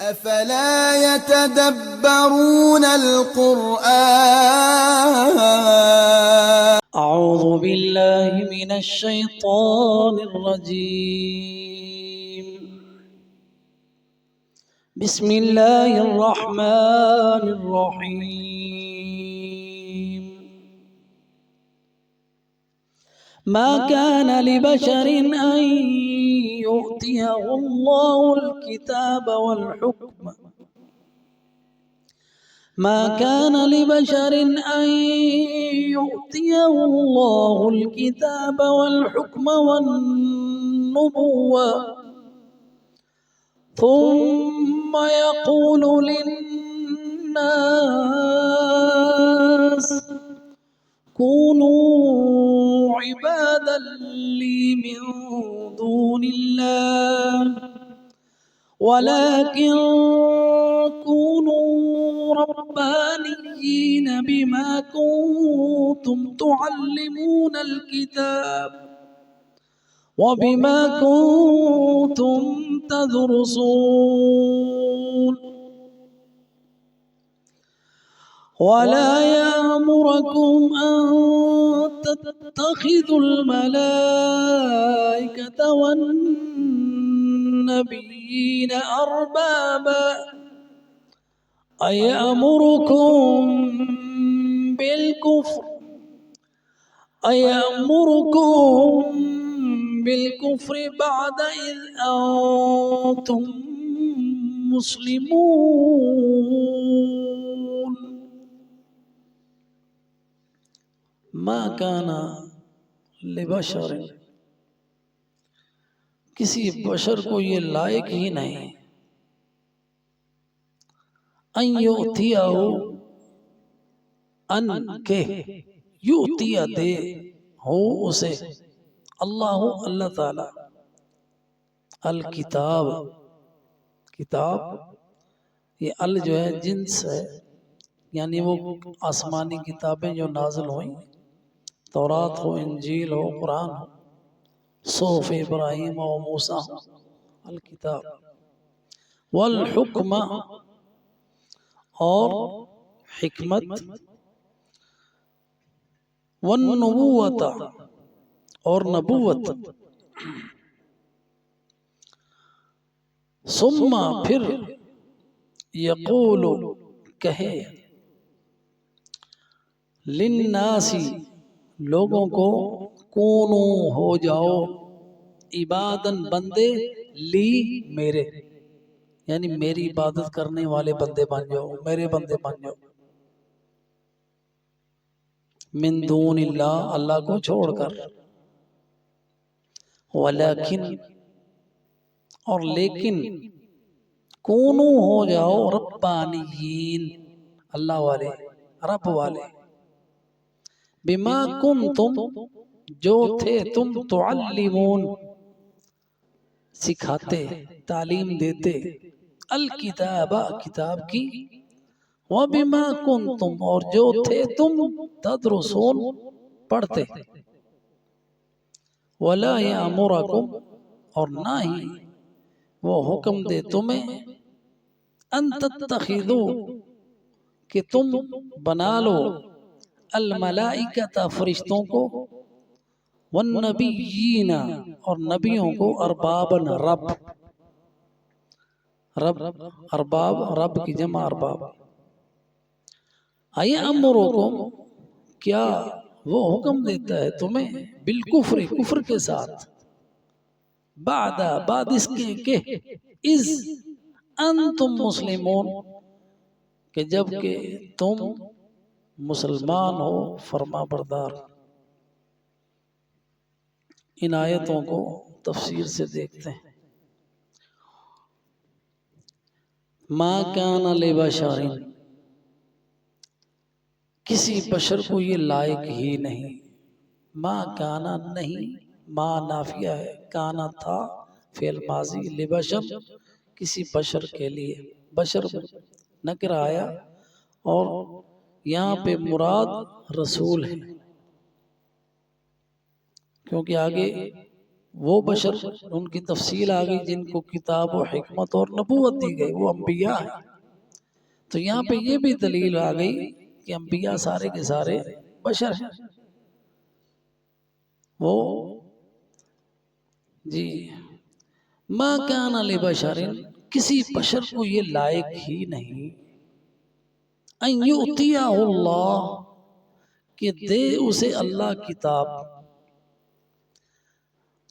أفلا يتدبرون القرآن أعوذ بالله من الشيطان الرجيم. بسم الله الرحمن الرحيم. ما كان لبشر أن يؤتيه الله الكتاب والحكم ما كان لبشر أن يؤتيه الله الكتاب والحكم والنبوة ثم يقول للناس كونوا عبادا لي من دون الله ولكن كونوا ربانيين بما كنتم تعلمون الكتاب وبما كنتم تدرسون ولا يأمركم أن تتخذوا الملائكة والنبيين أربابا أيأمركم بالكفر بعد إذ أنتم مسلمون. ما كان لبشر کسی بشر کو یہ لائق ہی نہیں ان یؤتیہ ان کے یؤتیہ دے ہو اسے اللہ تعالی الکتاب کتاب یہ ال جو ہے جنس ہے یعنی وہ آسمانی کتابیں جو نازل ہوئیں تورات ہو انجیل ہو قرآن ہو صحف ابراہیم و موسیٰ ہو الکتاب والحکمہ اور حکمت والنبوت اور نبوت ثم پھر یقول کہے للناس لوگوں کو کونو ہو جاؤ عبادن بندے لی میرے یعنی میری عبادت کرنے والے بندے بن جاؤ میرے بندے بن جاؤ من دون اللہ اللہ کو چھوڑ کر ولیکن اور لیکن کونو ہو جاؤ ربانیین اللہ والے رب والے بما کنتم جو تھے تم تعلمون سکھاتے تعلیم دیتے الکتاب کتاب کی وبما کنتم اور جو تھے تم تدرسون پڑھتے ولا یامرکم اور نہ ہی وہ حکم دے تمہیں ان تتخذوا کہ تم بنا لو الملائکۃ فرشتوں کو والنبیین اور نبیوں کو اربابن رب ارباب کی جمع ارباب ایامرکم کیا وہ حکم دیتا ہے تمہیں بالکفر کفر کے ساتھ بعد اس کے کہ اذ انتم مسلمون کہ جب کہ تم مسلمان ہو فرما بردار. ان آیتوں کو تفسیر سے دیکھتے ہیں. ما کان لبشر کسی بشر کو یہ لائق ہی نہیں. ما کانا نہیں ما نافیہ ہے کانا تھا فعل ماضی لبشر کسی بشر کے لیے بشر نکر آیا اور یہاں پہ مراد رسول ہے کیونکہ آگے وہ بشر ان کی تفصیل آ گئی جن کو کتاب و حکمت اور نبوت دی گئی، وہ انبیاء ہیں۔ تو یہاں پہ یہ بھی دلیل آ گئی کہ انبیاء سارے کے سارے بشر ہیں۔ وہ جی ما کان لبشر، کسی بشر کو یہ لائق ہی نہیں ان یؤتیہ اللہ، کہ دے اسے اللہ کتاب۔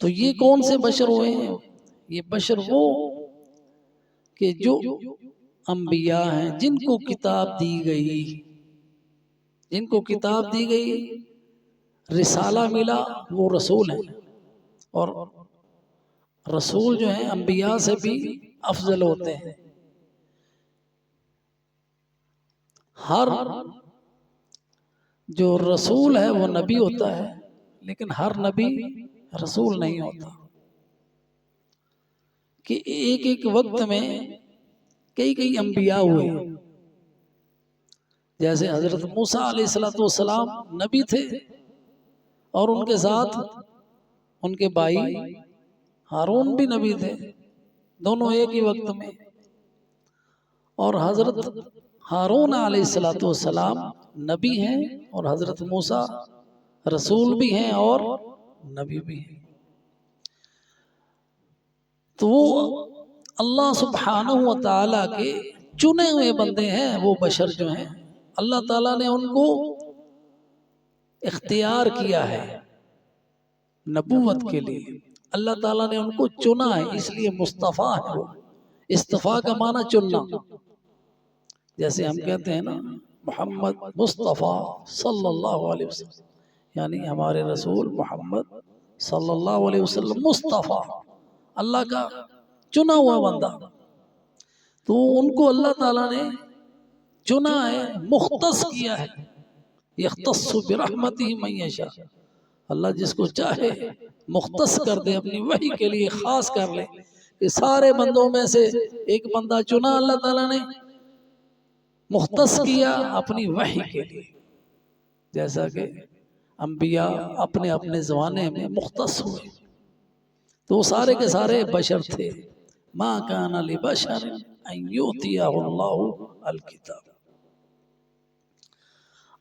تو یہ کون سے بشر ہوئے ہیں؟ یہ بشر وہ کہ جو انبیاء ہیں، جن کو کتاب دی گئی، جن کو کتاب دی گئی، رسالہ ملا، وہ رسول ہیں۔ اور رسول جو ہیں انبیاء سے بھی افضل ہوتے ہیں۔ ہر جو رسول ہے وہ نبی ہوتا ہے، لیکن ہر نبی رسول نہیں ہوتا، کہ ایک ایک وقت میں کئی کئی انبیاء ہوئے۔ جیسے حضرت موسیٰ علیہ السلام نبی تھے، اور ان کے ساتھ ان کے بھائی ہارون بھی نبی تھے، دونوں ایک ہی وقت میں۔ اور حضرت ہارون علیہ السلام نبی ہیں، اور حضرت موسیٰ رسول بھی ہیں اور نبی بھی ہیں۔ تو وہ اللہ سبحانہ و تعالیٰ کے چنے ہوئے بندے ہیں۔ وہ بشر جو ہیں اللہ تعالیٰ نے ان کو اختیار کیا ہے نبوت کے لیے، اللہ تعالیٰ نے ان کو چنا ہے، اس لیے مصطفیٰ ہے وہ۔ اصطفاء کا معنی چننا، جیسے ہم کہتے ہیں نا محمد مصطفیٰ صلی اللہ علیہ وسلم، یعنی ہمارے رسول محمد صلی اللہ علیہ وسلم مصطفیٰ، اللہ کا چنا ہوا بندہ۔ تو ان کو اللہ تعالیٰ نے چنا ہے، مختص کیا ہے۔ یختص برحمتہ من یشاء، اللہ جس کو چاہے مختص کر دے، اپنی وحی کے لیے خاص کر لے، کہ سارے بندوں میں سے ایک بندہ چنا اللہ تعالیٰ نے، مختص کیا اپنی وحی کے لیے۔ جیسا کہ انبیاء اپنے اپنے زمانے میں مختص ہوئے، تو وہ سارے کے سارے بشر تھے۔ ما کان لبشر ان یؤتیہ اللہ الکتاب۔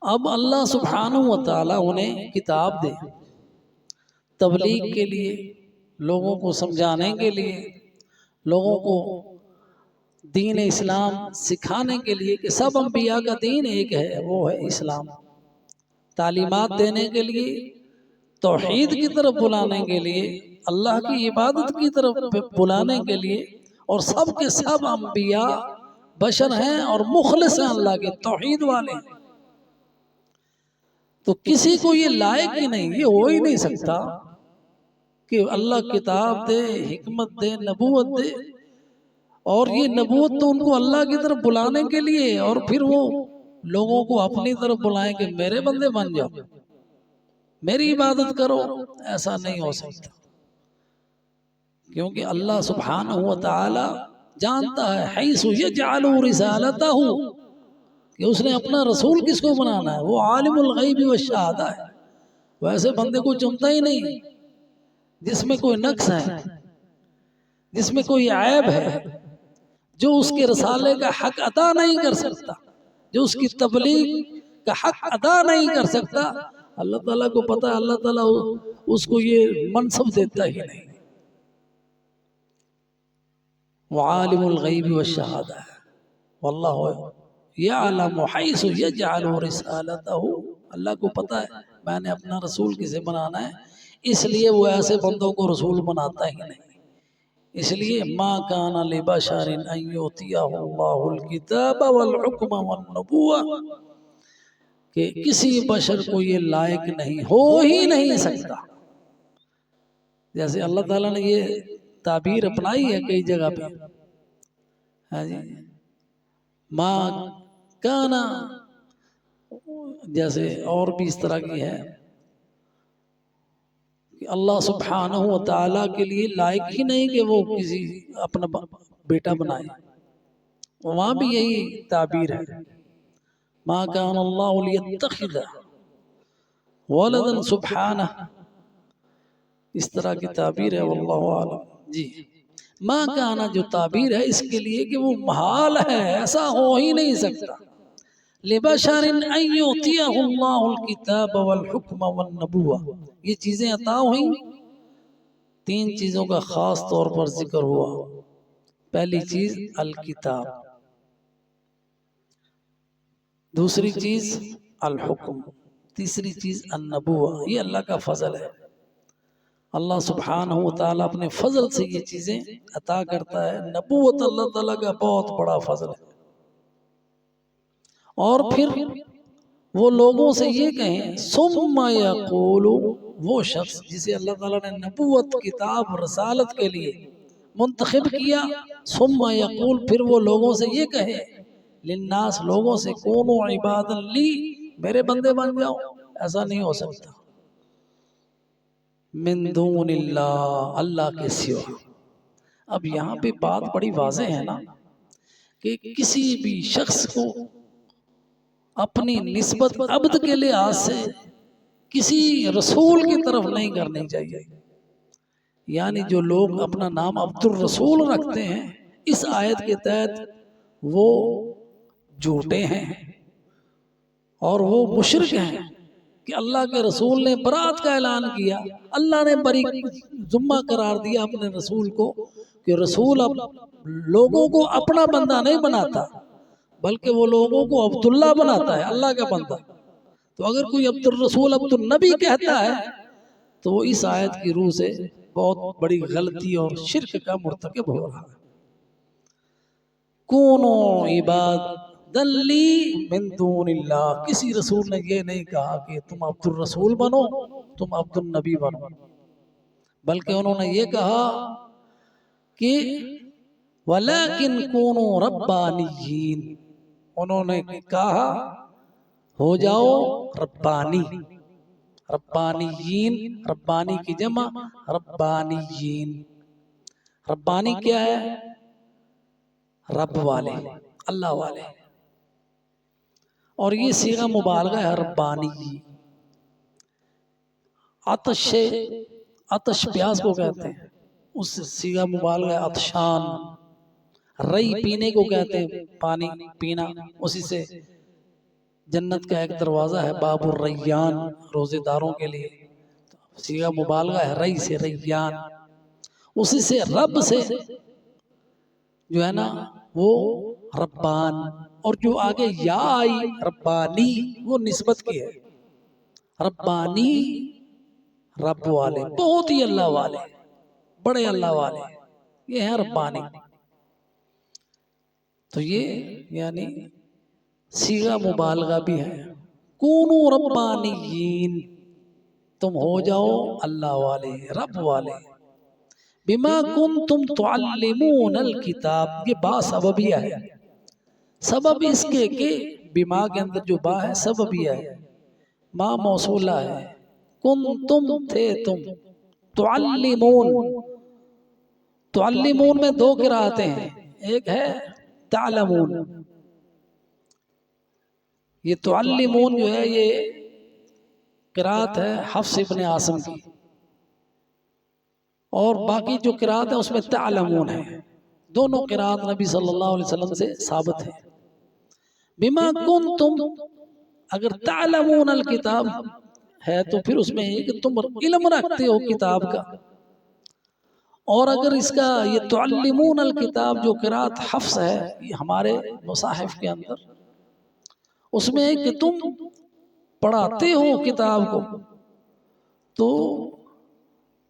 اب اللہ سبحانہ و تعالیٰ انہیں کتاب دے، تبلیغ کے لیے، لوگوں کو سمجھانے کے لیے، لوگوں کو دین اسلام سکھانے کے لیے، کہ سب انبیاء کا دین ایک ہے، وہ ہے اسلام۔ تعلیمات دینے کے لیے، توحید کی طرف بلانے کے لیے، اللہ کی عبادت کی طرف بلانے کے لیے، اور سب کے سب انبیاء بشر ہیں اور مخلص ہیں، اللہ کے توحید والے ہیں۔ تو کسی کو یہ لائق ہی نہیں، یہ ہو ہی نہیں سکتا کہ اللہ کتاب دے، حکمت دے، نبوت دے، اور یہ نبوت تو ان کو اللہ کی طرف بلانے کے لیے، اور پھر وہ لوگوں کو اپنی طرف بلائیں کہ میرے بندے بن جاؤ، میری عبادت کرو۔ ایسا نہیں ہو سکتا، کیونکہ اللہ سبحانہ و تعالی جانتا ہے حیث یجعل رسالتہ، کہ اس نے اپنا رسول کس کو بنانا ہے۔ وہ عالم الغیب والشہادہ ہے، وہ ایسے بندے کو چنتا ہی نہیں جس میں کوئی نقص ہے، جس میں کوئی عیب ہے، جو اس کے رسالے کا حق ادا نہیں کر سکتا، جو اس کی تبلیغ کا حق ادا نہیں کر سکتا۔ اللہ تعالیٰ کو پتہ ہے، اللہ تعالیٰ اس کو یہ منصب دیتا ہی نہیں۔ وہ عالم الغیب والشہادہ ہے، واللہ یعلم حیث یجعل رسالتہ، اللہ کو پتہ ہے میں نے اپنا رسول کسے بنانا ہے، اس لیے وہ ایسے بندوں کو رسول بناتا ہی نہیں۔ اس لیے ما کان لبشر ان یؤتیہ اللہ الکتاب والحکم والنبوہ، کہ کسی بشر کو یہ لائق نہیں، ہو ہی نہیں سکتا۔ جیسے اللہ تعالیٰ نے یہ تعبیر اپنائی ہے کئی جگہ پہ، ہاں جی، ما کانا، جیسے اور بھی اس طرح کی ہے کہ اللہ سبحانہ و تعالیٰ کے لیے لائق ہی نہیں کہ وہ کسی اپنا بیٹا بنائے، وہاں بھی یہی تعبیر ہے، ما کان اللہ لیتخذ ولدا سبحانہ، اس طرح کی تعبیر ہے، واللہ عالم۔ جی ماں کانا جو تعبیر ہے اس کے لیے کہ وہ محال ہے، ایسا ہو ہی نہیں سکتا۔ لبشر ان یعطیہ اللہ الکتاب والحکم والنبوہ، یہ چیزیں عطا ہوئیں، تین چیزوں کا خاص طور پر ذکر ہوا۔ پہلی چیز الکتاب، دوسری چیز الحکم، تیسری چیز النبوہ۔ یہ اللہ کا فضل ہے، اللہ سبحانہ وتعالی اپنے فضل سے یہ چیزیں عطا کرتا ہے۔ نبوت اللہ تعالیٰ کا بہت بڑا فضل ہے۔ اور پھر وہ لوگوں سے یہ کہیں ثم یقول، وہ شخص جسے اللہ تعالیٰ نے نبوت، کتاب، رسالت کے لیے منتخب کیا، ثم یقول پھر وہ لوگوں سے یہ کہے، للناس لوگوں سے، کونوا عبادا لی، میرے بندے بن جاؤ۔ ایسا نہیں ہو سکتا، من دون اللہ، اللہ کے سوا۔ اب یہاں پہ بات بڑی واضح ہے نا کہ کسی بھی شخص کو اپنی نسبت عبد کے لحاظ سے کسی رسول کی طرف نہیں کرنی چاہیے۔ یعنی جو لوگ اپنا نام عبد الرسول رکھتے ہیں، اس آیت کے تحت وہ جھوٹے ہیں اور وہ مشرک ہیں کہ اللہ کے رسول نے برات کا اعلان کیا، اللہ نے بری ذمہ قرار دیا اپنے رسول کو کہ رسول اب لوگوں کو اپنا بندہ نہیں بناتا بلکہ وہ لوگوں کو عبداللہ بناتا ہے، اللہ کا بندہ۔ تو اگر کوئی عبد الرسول عبد النبی کہتا ہے تو وہ اس آیت کی روح سے بہت بڑی غلطی اور شرک کا مرتکب ہو رہا ہے۔ کونو عبادا لی من دون اللہ، کسی رسول نے یہ نہیں کہا کہ تم عبد الرسول بنو، تم عبد النبی بنو، بلکہ انہوں نے یہ کہا کہ ولیکن کونو ربانیین، انہوں نے کہا ہو جاؤ ربانی، ربانیین، ربانی کی جمع ربانیین۔ ربانی کیا ہے؟ رب والے، اللہ والے، اور یہ صیغہ مبالغہ ہے ربانی۔ عطش پیاس کو کہتے ہیں، اس صیغہ مبالغہ ہے عطشان۔ رئی پینے کو کہتے ہیں، پانی پینا، اسی سے جنت کا ایک دروازہ ہے باب الریان، روزے داروں کے لیے، صیغہ مبالغہ ہے رئی سے ریان۔ اسی سے رب سے جو ہے نا وہ ربان، اور جو آگے یا آئی ربانی وہ نسبت کی ہے، ربانی رب والے، بہت ہی اللہ والے، بڑے اللہ والے، یہ ہے ربانی۔ تو یہ یعنی صیغہ مبالغہ بھی ہے، کونو ربانیین، تم ہو جاؤ اللہ والے، رب والے۔ بما کنتم تعلمون الکتاب، یہ با سببیہ ہے، سبب اس کے کہ بما کے اندر جو با ہے سببیہ ہے، ما موصولہ ہے، کنتم تھے تم، تعلمون، تعلمون میں دو قرأتیں ہیں، ایک ہے تعلمون، یہ تعلمون جو ہے یہ قرأت ہے حفص ابن عاصم کی، اور باقی جو قرأت ہے اس میں تعلمون ہے۔ دونوں قرأت نبی صلی اللہ علیہ وسلم سے ثابت ہے۔ بما کنتم، اگر تعلمون الکتاب ہے تو پھر اس میں ہے کہ تم علم رکھتے ہو کتاب کا، اور اگر اس کا یہ تعلمون الکتاب جو قرأت حفص ہے یہ ہمارے مصاحف کے اندر، اس میں ہے کہ تم پڑھاتے ہو کتاب کو، تو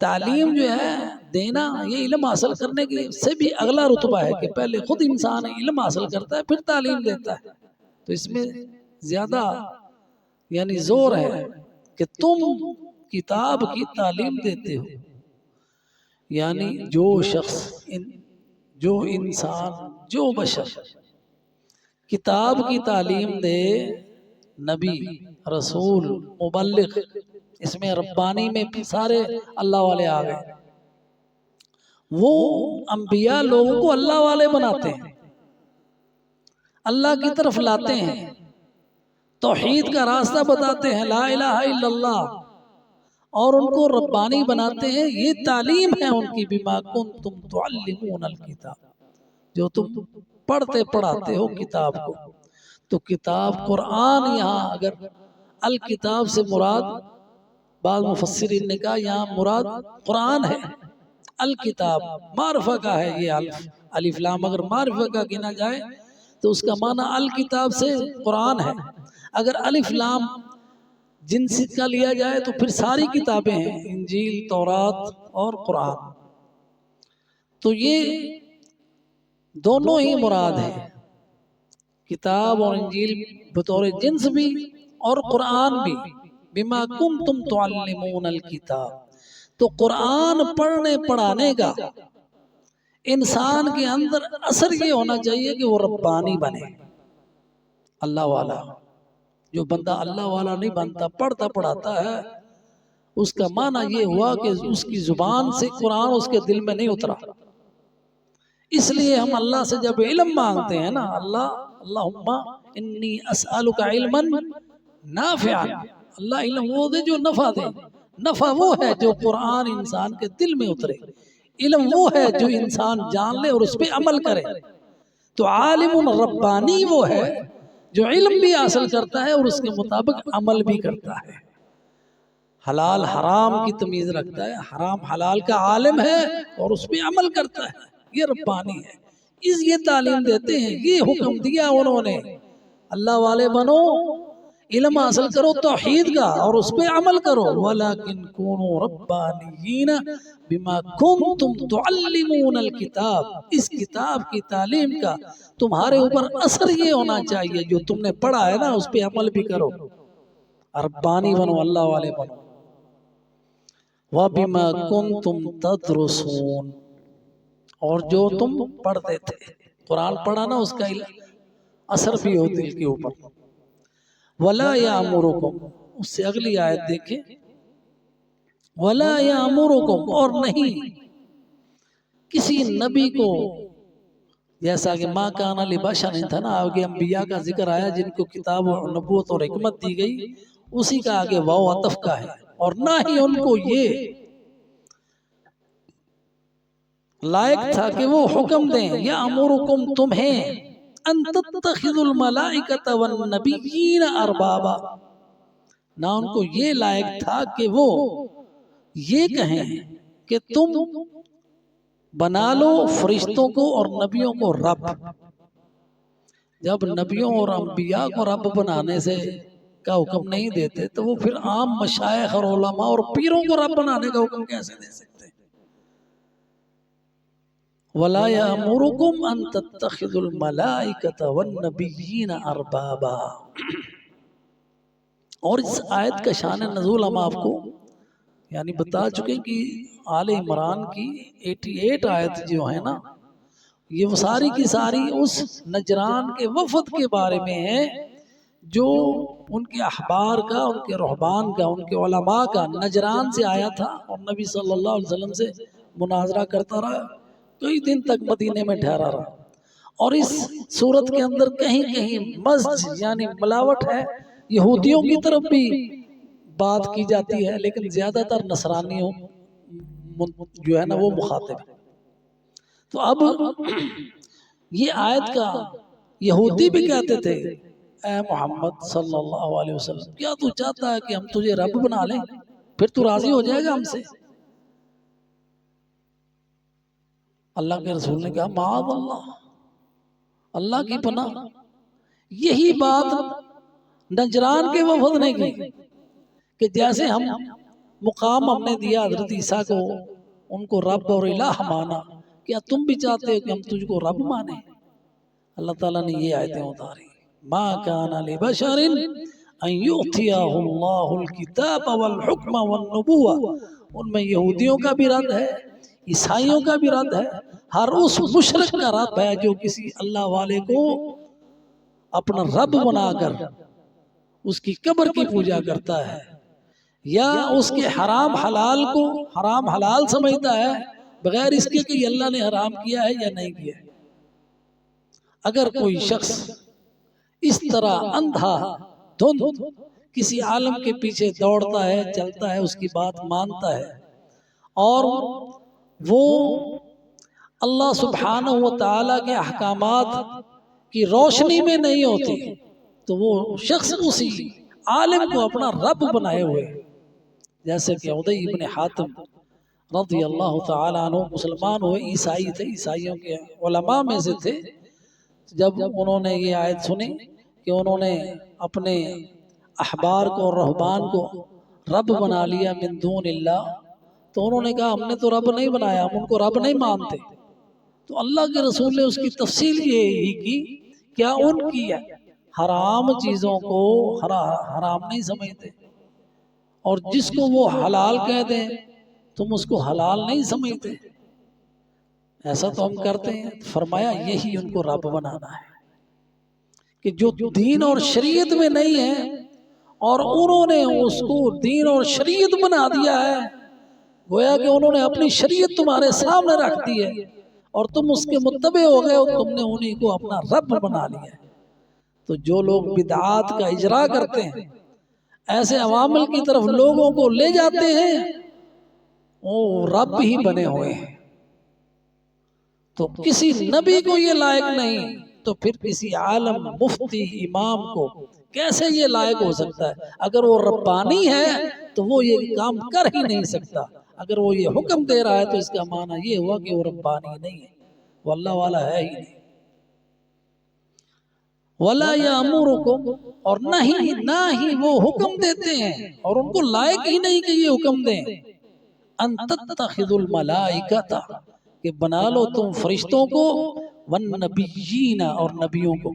تعلیم جو ہے دینا یہ علم حاصل کرنے کے سے بھی اگلا رتبہ ہے کہ پہلے خود انسان علم حاصل کرتا ہے پھر تعلیم دیتا ہے، تو اس میں زیادہ یعنی زور ہے کہ تم کتاب کی تعلیم دیتے ہو۔ یعنی جو شخص، جو انسان، جو بشر کتاب کی تعلیم دے، نبی، رسول، مبلغ، اس میں ربانی میں سارے اللہ والے آ گئے، وہ انبیاء لوگوں کو اللہ والے بناتے ہیں، اللہ کی طرف لاتے ہیں، توحید کا راستہ بتاتے ہیں، لا الہ الا اللہ، اور ان کو ربانی بناتے ہیں، یہ تعلیم ہے ان کی، بما کنتم تعلمون الکتاب، جو تم پڑھتے پڑھاتے ہو کتاب کو۔ تو کتاب قرآن، یہاں اگر الکتاب سے مراد، بعض مفسرین نے کہا یہاں مراد قرآن ہے۔ الکتاب معرفہ کا ہے، یہ الف لام اگر معرفہ کا گنا جائے تو اس کا معنی الکتاب سے قرآن ہے۔ اگر الف لام جنس کا لیا جائے تو پھر ساری کتابیں ہیں، انجیل، تورات اور قرآن۔ تو یہ دونوں ہی مراد ہیں، کتاب اور انجیل بطور جنس بھی اور قرآن بھی، بما کنتم تعلمون الکتاب۔ تو قرآن پڑھنے پڑھانے کا انسان کے اندر اثر یہ ہونا چاہیے کہ وہ ربانی بنے، اللہ والا۔ جو بندہ اللہ والا نہیں بنتا، پڑھتا پڑھاتا ہے، اس کا معنی یہ ہوا کہ اس کی زبان سے قرآن اس کے دل میں نہیں اترا۔ اس لیے ہم اللہ سے جب علم مانگتے ہیں نا، اللہم انی اسألک علما نافعا، اللہ علم وہ دے جو نفع دے۔ نفع وہ ہے جو قرآن انسان کے دل میں اترے، علم وہ ہے جو انسان جان لے اور اس پہ عمل کرے۔ تو عالم ربانی وہ ہے جو علم بھی حاصل کرتا ہے اور اس کے مطابق عمل بھی کرتا ہے، حلال حرام کی تمیز رکھتا ہے، حرام حلال کا عالم ہے اور اس پہ عمل کرتا ہے، یہ ربانی ہے۔ یہ تعلیم دیتے ہیں، یہ حکم دیا انہوں نے، اللہ والے بنو، علم حاصل کرو توحید کا اور اس پہ عمل کرو۔ وَلَكِنْ كُونُوا رَبَّانِيِّينَ بِمَا كُنْتُمْ تُعَلِّمُونَ الْكِتَابِ، اس کتاب کی تعلیم کا تمہارے اوپر اثر یہ ہونا چاہیے، جو تم نے پڑھا ہے نا اس پہ عمل بھی کرو، ربانی بنو، اللہ والے بنو۔ وَبِمَا كُنْتُمْ تَدْرُسُونَ، اور جو تم پڑھتے تھے، قرآن پڑھانا اس کا اثر بھی ہو دل کے اوپر۔ وَلَا يَأْمُرُكُمْ، اس سے اگلی آیت دیکھیں، وَلَا يَأْمُرُكُمْ، اور نہیں کسی نبی کو، جیسا کہ مَا كَانَ لِبَشَرٍ تھا نا، آگے انبیاء کا ذکر آیا جن کو کتاب و نبوت اور حکمت دی گئی، اسی کا آگے واو عطف کا ہے، اور نہ ہی ان کو یہ لائق تھا کہ وہ حکم دیں، یَأْمُرُكُمْ تمہیں، ان تتخذوا الملائکۃ والنبیین اربابا، نہ ان کو یہ لائق تھا کہ وہ یہ کہیں کہ تم بنا لو فرشتوں کو اور نبیوں کو رب۔ جب نبیوں اور انبیاء کو رب بنانے سے کا حکم نہیں دیتے تو وہ پھر عام مشائخ اور علماء اور پیروں کو رب بنانے کا حکم کیسے دے سکتے؟ وَلَا يَأْمُرُكُمْ أَن تَتَّخِذُوا الْمَلَائِكَةَ وَالنَّبِيِّينَ أَرْبَابًا۔ اور اس آیت کا شان نزول ہم آپ کو یعنی بتا چکے کہ آل عمران کی 88 آیت جو ہے نا، یہ وہ ساری کی ساری اس نجران کے وفد کے بارے میں ہے، جو ان کے احبار کا، ان کے رہبان کا، ان کے علماء کا نجران سے آیا تھا اور نبی صلی اللہ علیہ وسلم سے مناظرہ کرتا رہا، کئی دن تک مدینے میں ٹھہرا رہا۔ اور اس صورت کے اندر کہیں کہیں مزج یعنی ملاوٹ ہے، یہودیوں کی طرف بھی بات کی جاتی ہے، لیکن زیادہ تر نصرانیوں جو ہے نا وہ مخاطب ہے۔ تو اب یہ آیت کا یہودی بھی کہتے تھے، اے محمد صلی اللہ علیہ وسلم، کیا تو چاہتا ہے کہ ہم تجھے رب بنا لیں؟ پھر تو راضی ہو جائے گا ہم سے؟ اللہ کے رسول نے کہا معاذ اللہ، اللہ کی پناہ۔ یہی بات نجران کے وفد نے کی کہ جیسے ہم مقام ہم نے دیا حضرت عیسیٰ کو، ان کو رب اور الہ مانا، کیا تم بھی چاہتے ہو کہ ہم تجھ کو رب مانیں؟ اللہ تعالیٰ نے یہ آیتیں اتاری، ما کان لبشر ان یؤتیہ اللہ الکتاب والحکم والنبوہ۔ ان میں یہودیوں کا بھی رد ہے، عیسائیوں کا بھی رد ہے، ہر اس مشرک کا رد ہے جو کسی اللہ والے کو اپنا رب بنا کر اس کی قبر کی پوجا کرتا ہے، یا اس کے حرام حلال کو حرام حلال سمجھتا ہے بغیر اس کے کہ اللہ نے حرام کیا ہے یا نہیں کیا ہے۔ اگر کوئی شخص اس طرح اندھا دھند کسی عالم کے پیچھے دوڑتا ہے، چلتا ہے، اس کی بات مانتا ہے، اور وہ اللہ سبحانہ و تعالیٰ کے احکامات کی روشنی میں نہیں ہوتی، تو وہ شخص اسی عالم کو اپنا رب بنائے ہوئے، جیسے کہ عدی ابن حاتم رضی اللہ تعالیٰ عنہ مسلمان ہوئے، عیسائی تھے، عیسائیوں کے علماء میں سے تھے۔ جب انہوں نے یہ آیت سنی کہ انہوں نے اپنے احبار کو اور رہبان کو رب بنا لیا من دون اللہ، تو انہوں نے کہا ہم نے تو رب نہیں بنایا، ہم ان کو رب نہیں مانتے۔ تو اللہ کے رسول نے اس کی تفصیل یہی کی، کیا ان کی حرام چیزوں کو حرام نہیں سمجھتے، اور جس کو وہ حلال کہہ دیں تم اس کو حلال نہیں سمجھتے؟ ایسا تو ہم کرتے ہیں۔ فرمایا یہی ان کو رب بنانا ہے، کہ جو دین اور شریعت میں نہیں ہے اور انہوں نے اس کو دین اور شریعت بنا دیا ہے، گویا کہ انہوں نے اپنی شریعت تمہارے سامنے رکھ دی ہے اور تم اس کے متبع ہو گئے اور تم نے انہی کو اپنا رب بنا لیا ہے۔ تو جو لوگ بدعات کا اجرا کرتے ہیں، ایسے عوامل کی طرف لوگوں کو لے جاتے ہیں، وہ رب ہی بنے ہوئے ہیں۔ تو کسی نبی کو یہ لائق نہیں، تو پھر کسی عالم، مفتی، امام کو کیسے یہ لائق ہو سکتا ہے؟ اگر وہ ربانی ہے تو وہ یہ کام کر ہی نہیں سکتا۔ اگر وہ یہ حکم دے رہا ہے تو اس کا معنی یہ ہوا کہ وہ ربانی نہیں ہے، وہ اللہ والا ہے ہی نہیں۔ وَلَا يَأْمُرُكُمْ، اور نہ ہی وہ حکم دیتے ہیں اور ان کو لائق ہی نہیں کہ یہ حکم دیں، أَن تَتَّخِذُوا الْمَلَائِكَةَ، کہ بنا لو تم فرشتوں کو، والنبیین، اور نبیوں کو۔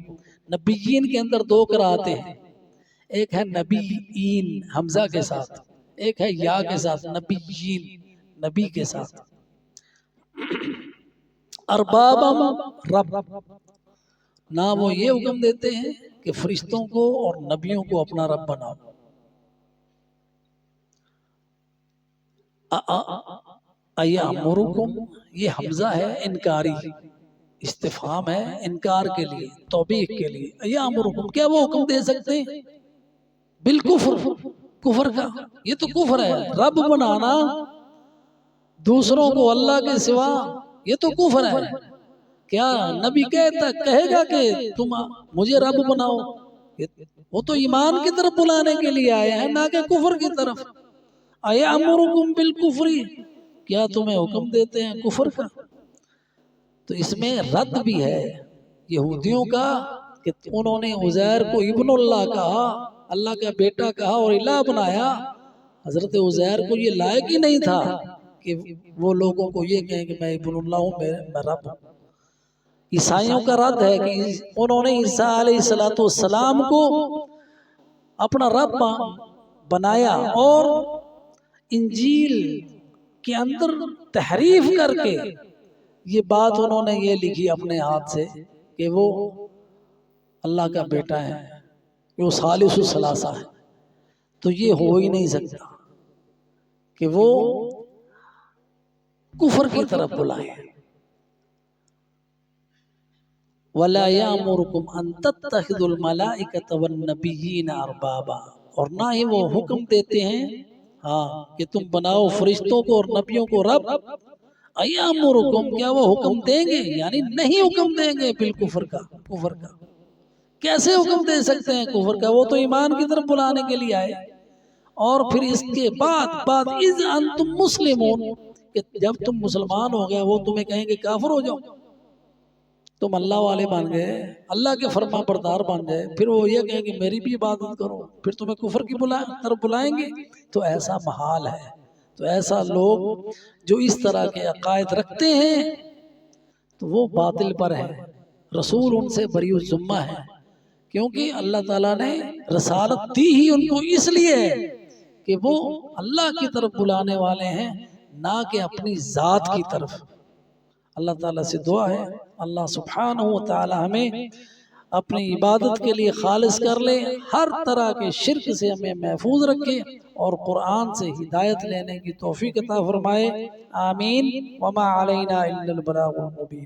نبیین کے اندر دو قرأتیں ہیں، ایک ہے نبیین حمزہ کے ساتھ، ایک ہے یا کے ساتھ، نبیین نبی کے ساتھ۔ اربابا رب، نہ وہ یہ حکم دیتے ہیں کہ فرشتوں کو اور نبیوں کو اپنا رب بناؤ۔ ایامرکم، یہ حمزہ ہے انکاری، استفہام ہے انکار کے لیے، توبیخ کے لیے۔ ایامرکم، کیا وہ حکم دے سکتے ہیں بالکفر، کفر کا؟ یہ تو کفر ہے، رب بنانا دوسروں کو اللہ کے سوا، یہ تو کفر ہے۔ کیا نبی کہے گا کہ تم مجھے رب بناؤ؟ وہ تو ایمان کی طرف بلانے کے لیے آئے ہیں، نہ کہ کفر کی طرف۔ ایامرکم بالکفر، کیا تمہیں حکم دیتے ہیں کفر کا؟ تو اس میں رد بھی ہے یہودیوں کا، کہ انہوں نے عزیر کو ابن اللہ کہا، اللہ کا بیٹا کہا اور الہ بنایا۔ حضرت عزیر کو یہ لائق ہی نہیں تھا کہ وہ لوگوں کو یہ کہیں کہ میں ابن اللہ ہوں، میں رب ہوں۔ عیسائیوں کا رد ہے کہ انہوں نے عیسیٰ علیہ السلام کو اپنا رب بنایا اور انجیل کے اندر تحریف کر کے یہ بات انہوں نے یہ لکھی اپنے ہاتھ سے کہ وہ اللہ کا بیٹا ہے، وہ ثالث الثلاثہ ہے۔ تو یہ ہو ہی نہیں سکتا کہ وہ کفر کی طرف بلائیں۔ وَلَا يَأْمُرُكُمْ أَن تَتَّخِذُوا الْمَلَائِكَةَ وَالنَّبِيِّينَ أَرْبَابًا، اور نہ ہی وہ حکم دیتے ہیں کہ تم بناؤ فرشتوں کو اور نبیوں کو رب۔ ایامرکم، کیا وہ حکم دیں گے؟ یعنی نہیں حکم دیں گے بالکفر کا، کفر کا۔ کیسے حکم دے سکتے ہیں کفر کا؟ وہ تو ایمان کی طرف بلانے کے لیے آئے۔ اور پھر اس کے بعد اذ انتم مسلمون، کہ جب تم مسلمان ہو گئے وہ تمہیں کہیں گے کافر ہو جاؤ، تم اللہ والے بن گئے، اللہ کے فرما بردار بن گئے، پھر وہ یہ کہیں کہ میری بھی عبادت کرو، پھر تمہیں کفر کی طرف بلائیں گے۔ تو ایسا محال ہے۔ تو ایسا لوگ جو اس طرح کے عقائد رکھتے ہیں تو وہ باطل پر ہے، رسول ان سے بری الذمہ ہے، کیونکہ اللہ تعالیٰ نے رسالت دی ہی ان کو اس لیے ہے کہ وہ اللہ کی طرف بلانے والے ہیں، نہ کہ اپنی ذات کی طرف۔ اللہ تعالیٰ سے دعا ہے اللہ سبحانہ و تعالی ہمیں اپنی عبادت کے لیے خالص کر لے، ہر طرح کے شرک سے ہمیں محفوظ رکھے اور قرآن سے ہدایت لینے کی توفیق عطا فرمائے۔ آمین۔ وما علینا الا البلاغ المبین۔